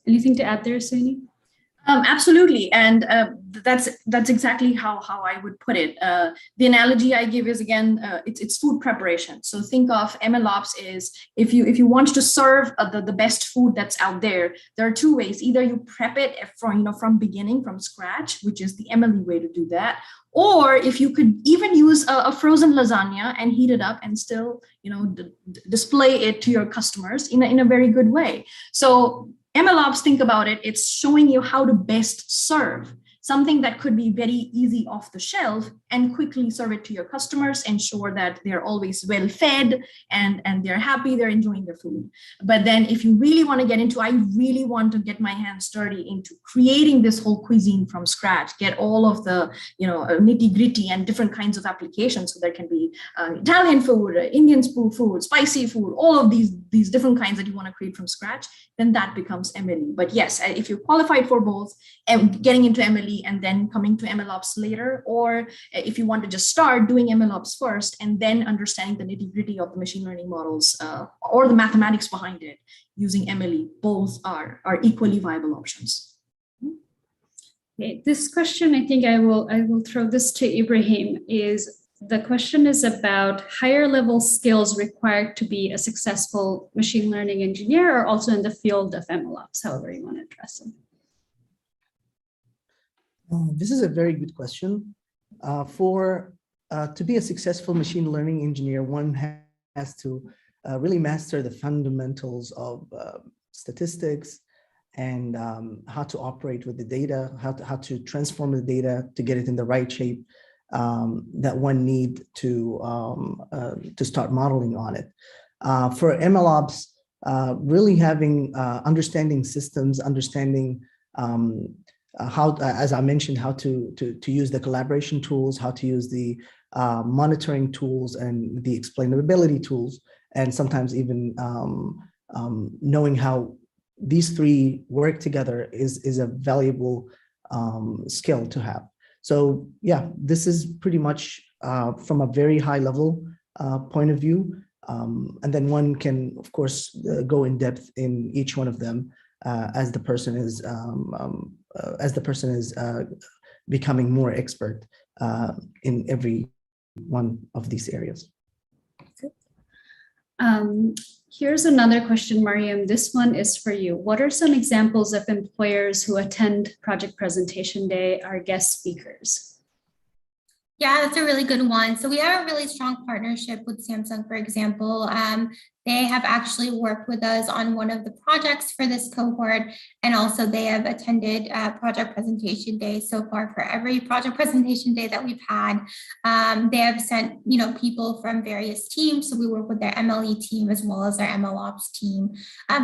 Anything to add there, Suni? Absolutely, and that's exactly how I would put it. The analogy I give is, again, it's food preparation. So think of MLOps is, if you want to serve the best food that's out there, there are two ways. Either you prep it from beginning, from scratch, which is the MLE way to do that, or if you could even use a frozen lasagna and heat it up and still display it to your customers in a very good way. So MLOps, think about it, it's showing you how to best serve something that could be very easy off the shelf and quickly serve it to your customers, ensure that they're always well fed and they're happy, they're enjoying their food. But then if you really want to get into, I really want to get my hands dirty into creating this whole cuisine from scratch, get all of the nitty gritty and different kinds of applications. So there can be Italian food, Indian food, spicy food, all of these different kinds that you want to create from scratch, then that becomes MLE. But yes, if you qualified for both, getting into MLE and then coming to MLOps later, or if you want to just start doing MLOps first and then understanding the nitty gritty of the machine learning models or the mathematics behind it using MLE, both are equally viable options. Okay, this question, I think I will throw this to Ibrahim, the question is about higher level skills required to be a successful machine learning engineer, or also in the field of MLOps, however you want to address it. This is a very good question. To be a successful machine learning engineer, one has to really master the fundamentals of statistics and how to operate with the data, how to transform the data to get it in the right shape that one need to start modeling on it. For MLOps, really having understanding systems, understanding how, as I mentioned, how to use the collaboration tools, how to use the monitoring tools and the explainability tools, and sometimes even knowing how these three work together is a valuable skill to have. So yeah, this is pretty much from a very high level point of view. And then one can, of course, go in depth in each one of them as the person is becoming more expert in every one of these areas. Here's another question, Mariam. This one is for you. What are some examples of employers who attend Project Presentation Day, are guest speakers? Yeah, that's a really good one. So we have a really strong partnership with Samsung, for example. They have actually worked with us on one of the projects for this cohort, and also they have attended Project Presentation Day so far. For every Project Presentation Day that we've had, they have sent people from various teams. So we work with their MLE team as well as their MLOps team.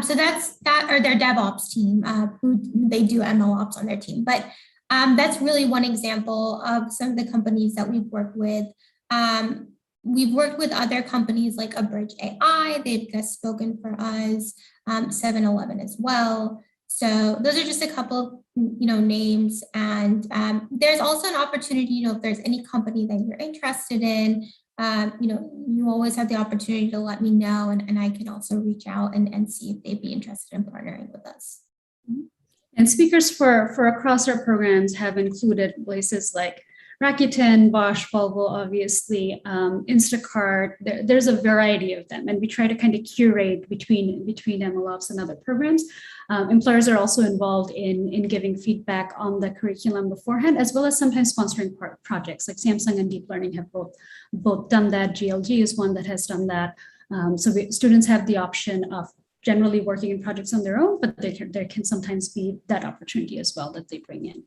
So that's that, or their DevOps team, who they do MLOps on their team. But that's really one example of some of the companies that we've worked with. We've worked with other companies like Abridge AI. They've just spoken for us, 7-Eleven as well. So those are just a couple of names. And there's also an opportunity, if there's any company that you're interested in, you always have the opportunity to let me know, and I can also reach out and see if they'd be interested in partnering with us. And speakers for across our programs have included places like Rakuten, Bosch, Volvo, obviously, Instacart. There's a variety of them, and we try to kind of curate between MLOps and other programs. Employers are also involved in giving feedback on the curriculum beforehand, as well as sometimes sponsoring projects. Like Samsung and Deep Learning have both done that. GLG is one that has done that. So students have the option of generally working in projects on their own, but there can sometimes be that opportunity as well that they bring in.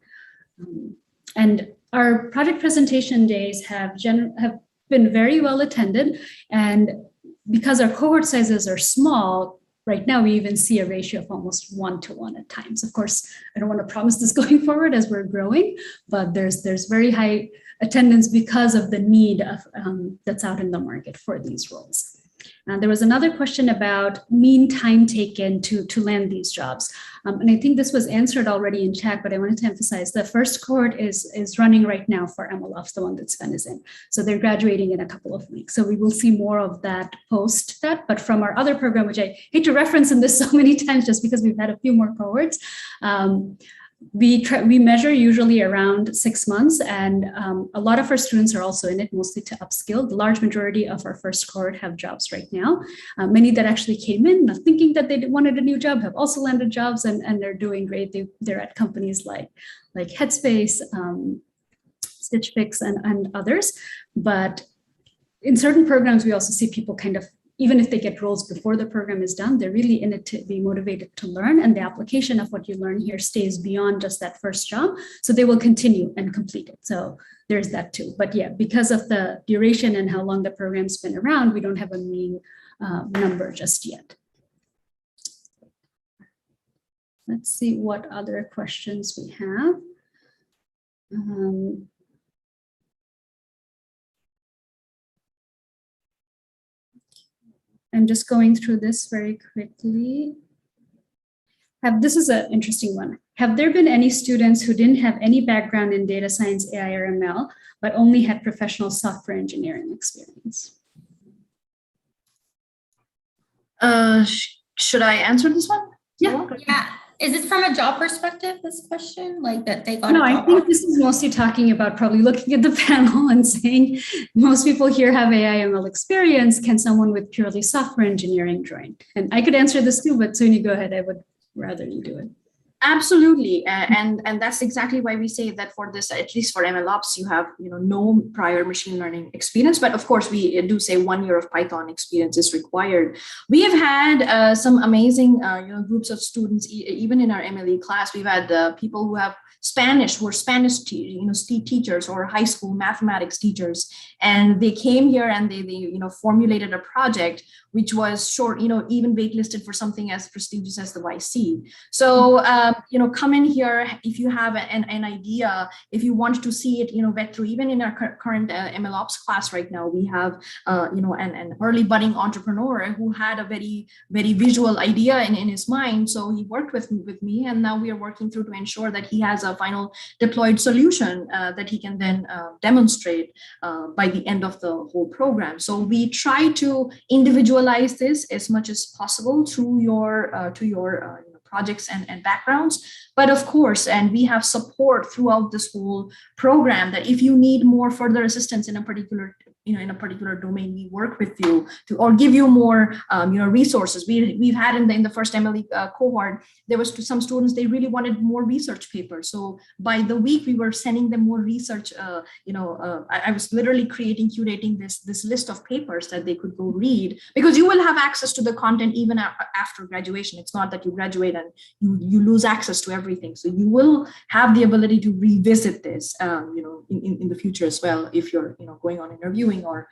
And our project presentation days have been very well attended. And because our cohort sizes are small, right now we even see a ratio of almost 1-to-1 at times. Of course, I don't want to promise this going forward as we're growing, but there's very high attendance because of the need of that's out in the market for these roles. There was another question about mean time taken to land these jobs. And I think this was answered already in chat, but I wanted to emphasize the first cohort is running right now for MLOps, the one that Sven is in. So they're graduating in a couple of weeks. So we will see more of that post that, but from our other program, which I hate to reference in this so many times just because we've had a few more cohorts, we measure usually around 6 months, and a lot of our students are also in it mostly to upskill. The large majority of our first cohort have jobs right now. Many that actually came in not thinking that they wanted a new job have also landed jobs, and they're doing great. They're at companies like Headspace, Stitch Fix, and others. But in certain programs, we also see people kind of, even if they get roles before the program is done, they're really in it to be motivated to learn. And the application of what you learn here stays beyond just that first job. So they will continue and complete it. So there's that too. But yeah, because of the duration and how long the program's been around, we don't have a mean number just yet. Let's see what other questions we have. I'm just going through this very quickly. This is an interesting one. Have there been any students who didn't have any background in data science, AI, or ML, but only had professional software engineering experience? Should I answer this one? Yeah. Yeah. Is this from a job perspective, this question? Like that they got No, a job I think offer? this is mostly talking about probably looking at the panel and saying most people here have AI ML experience. Can someone with purely software engineering join? And I could answer this too, but Suni, go ahead. I would rather you do it. Absolutely, and that's exactly why we say that for this, at least for MLOps, you have no prior machine learning experience. But of course, we do say 1 year of Python experience is required. We have had some amazing groups of students, even in our MLE class. We've had people who have Spanish, who are Spanish teachers or high school mathematics teachers, and they came here and they formulated a project which was short, even waitlisted for something as prestigious as the YC. So come in here if you have an idea, if you want to see it, vet through. Even in our current MLOps class right now, we have an early budding entrepreneur who had a very, very visual idea in his mind. So he worked with me, and now we are working through to ensure that he has a final deployed solution that he can then demonstrate by the end of the whole program. So we try to individualize this as much as possible through your projects and backgrounds. But of course, and we have support throughout this whole program that if you need more further assistance in a particular domain, we work with you to, or give you more resources. We've had in the first MLE cohort, there was some students, they really wanted more research papers. So by the week we were sending them more research. I was literally curating this list of papers that they could go read, because you will have access to the content even after graduation. It's not that you graduate and you lose access to everything. So you will have the ability to revisit this, in the future as well, if you're going on interviewing or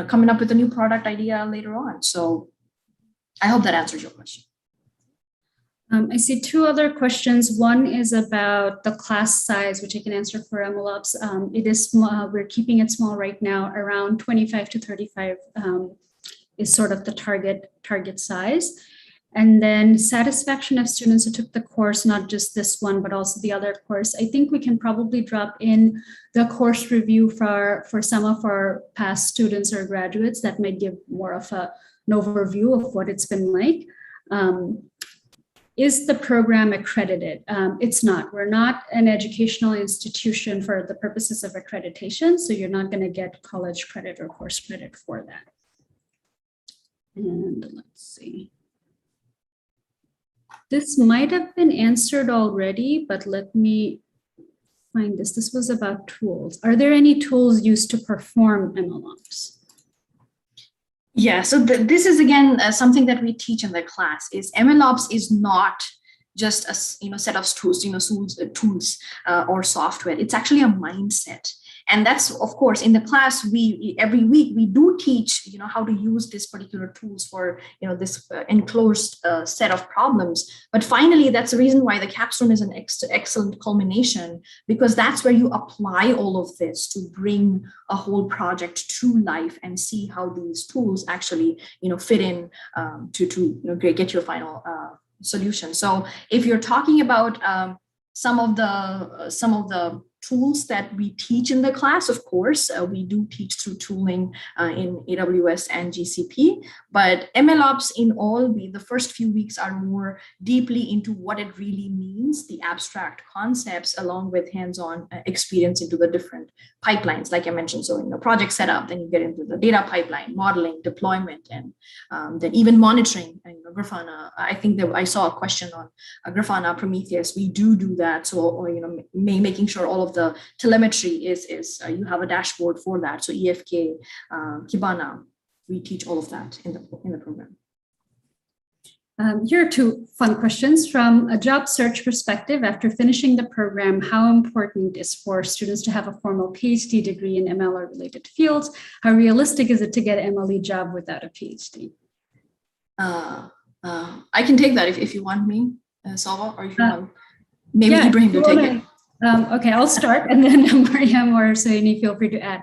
coming up with a new product idea later on. So I hope that answers your question. I see two other questions. One is about the class size, which I can answer for MLOps. It is small. We're keeping it small right now. Around 25 to 35 is sort of the target size. And then satisfaction of students who took the course, not just this one, but also the other course. I think we can probably drop in the course review for some of our past students or graduates that might give more of an overview of what it's been like. Is the program accredited? It's not. We're not an educational institution for the purposes of accreditation, so you're not going to get college credit or course credit for that. And let's see. This might have been answered already, but let me find this. This was about tools. Are there any tools used to perform MLOps? Yeah, so this is again something that we teach in the class is MLOps is not just a set of tools, tools or software. It's actually a mindset. And that's, of course, in the class, every week we do teach, how to use this particular tools for, this enclosed set of problems. But finally, that's the reason why the capstone is an excellent culmination, because that's where you apply all of this to bring a whole project to life and see how these tools actually, fit in to get your final solution. So if you're talking about some of the tools that we teach in the class, of course, we do teach through tooling in AWS and GCP, but MLOps in all, the first few weeks are more deeply into what it really means, the abstract concepts, along with hands-on experience into the different pipelines, like I mentioned. So in the project setup, then you get into the data pipeline, modeling, deployment, and then even monitoring. Grafana, I think that I saw a question on Grafana, Prometheus. We do that. So, making sure all of the telemetry is you have a dashboard for that. So EFK, Kibana, we teach all of that in the program. Here are two fun questions. From a job search perspective, after finishing the program, how important is for students to have a formal PhD degree in ML or related fields? How realistic is it to get an MLE job without a PhD? I can take that if you want me, Salwa, or if you want maybe Ibrahim to take it. Okay, I'll start, and then Mariam or Sohini, feel free to add.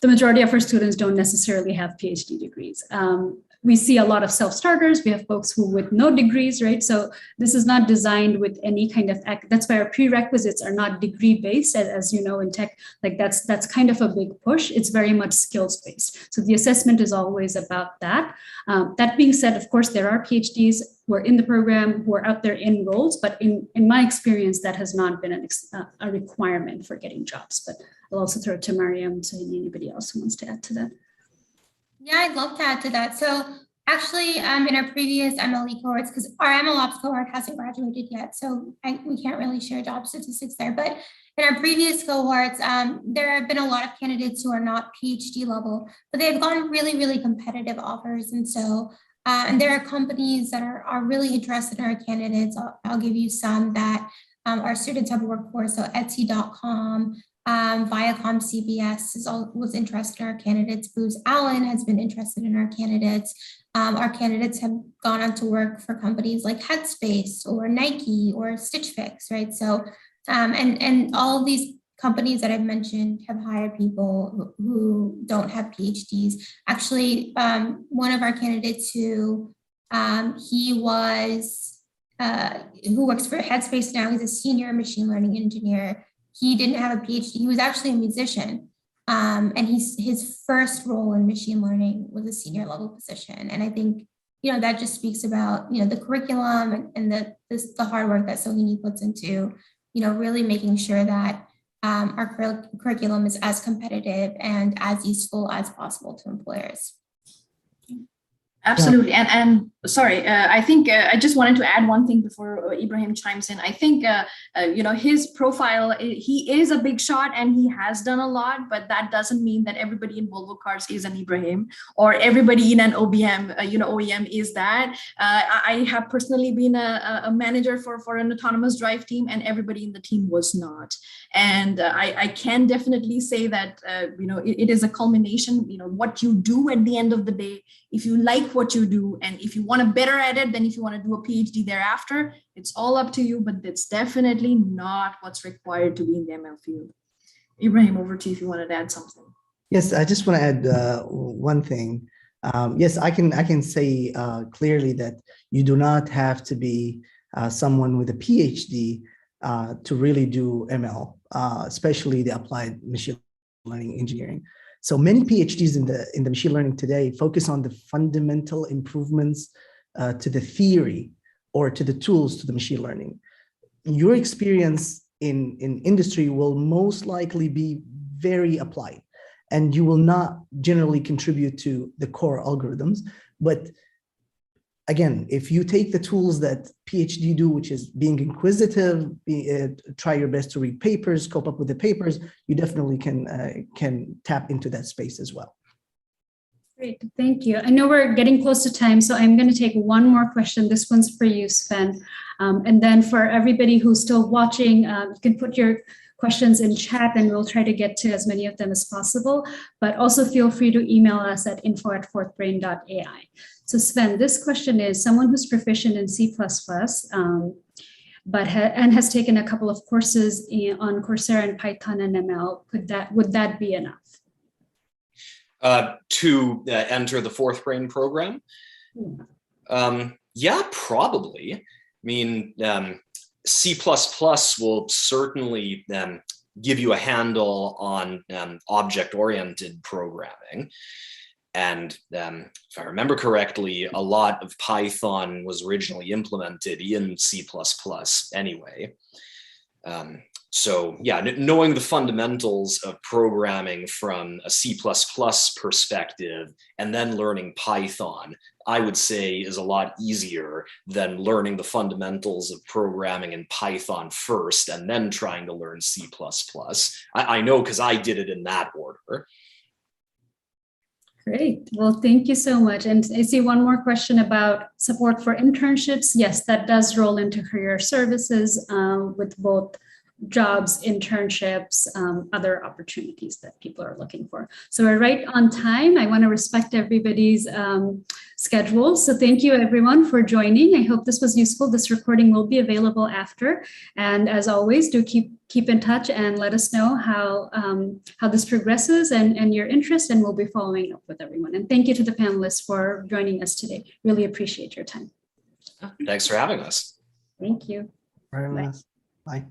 The majority of our students don't necessarily have PhD degrees. We see a lot of self-starters. We have folks who with no degrees, right? So this is not designed with any kind of, that's why our prerequisites are not degree-based, as you know, in tech, like that's kind of a big push. It's very much skills-based. So the assessment is always about that. That being said, of course, there are PhDs who are in the program, who are out there in roles, but in my experience, that has not been a requirement for getting jobs. But I'll also throw it to Mariam, so anybody else who wants to add to that. Yeah, I'd love to add to that. So actually, in our previous MLE cohorts, because our MLOps cohort hasn't graduated yet, so we can't really share job statistics there. But in our previous cohorts, there have been a lot of candidates who are not PhD level, but they've gotten really, really competitive offers. And so, and there are companies that are really interested in our candidates. I'll give you some that our students have worked for. So Etsy.com, Viacom CBS was interested in our candidates. Booz Allen has been interested in our candidates. Our candidates have gone on to work for companies like Headspace or Nike or Stitch Fix, right? So, and all of these companies that I've mentioned have hired people who don't have PhDs. Actually, one of our candidates who works for Headspace now, he's a senior machine learning engineer. He didn't have a PhD. He was actually a musician. And his first role in machine learning was a senior level position. And I think, that just speaks about, the curriculum and the hard work that Sohini puts into, really making sure that our curriculum is as competitive and as useful as possible to employers. Absolutely. And sorry, I think I just wanted to add one thing before Ibrahim chimes in. I think, his profile, he is a big shot and he has done a lot, but that doesn't mean that everybody in Volvo Cars is an Ibrahim or everybody in an OBM, OEM is that. I have personally been a manager for an autonomous drive team and everybody in the team was not. And I can definitely say that, it is a culmination, what you do at the end of the day. If you like what you do and if you want to better at it, then if you want to do a PhD thereafter, it's all up to you, but it's definitely not what's required to be in the ML field. Ibrahim, over to you if you wanted to add something. Yes, I just want to add one thing. Yes, I can say clearly that you do not have to be someone with a PhD to really do ML, especially the applied machine learning engineering. So many PhDs in the machine learning today focus on the fundamental improvements to the theory or to the tools to the machine learning. Your experience in industry will most likely be very applied, and you will not generally contribute to the core algorithms. But again, if you take the tools that PhD do, which is being inquisitive, try your best to read papers, cope up with the papers, you definitely can tap into that space as well. Great, thank you. I know we're getting close to time, so I'm going to take one more question. This one's for you, Sven. And then for everybody who's still watching, you can put your questions in chat and we'll try to get to as many of them as possible. But also feel free to email us at info@fourthbrain.ai. So Sven, this question is someone who's proficient in C++, but has taken a couple of courses on Coursera and Python and ML. Would that be enough? To enter the FourthBrain program? Yeah, probably. I mean, C++ will certainly give you a handle on object-oriented programming. And if I remember correctly, a lot of Python was originally implemented in C++ anyway. So yeah, knowing the fundamentals of programming from a C++ perspective and then learning Python, I would say is a lot easier than learning the fundamentals of programming in Python first and then trying to learn C++. I know because I did it in that order. Great. Well, thank you so much. And I see one more question about support for internships. Yes, that does roll into career services with both jobs, internships, other opportunities that people are looking for. So we're right on time. I want to respect everybody's schedule. So thank you everyone for joining. I hope this was useful. This recording will be available after. And as always, do keep in touch and let us know how this progresses and your interest, and we'll be following up with everyone. And thank you to the panelists for joining us today. Really appreciate your time. Thanks for having us. Thank you. Bye.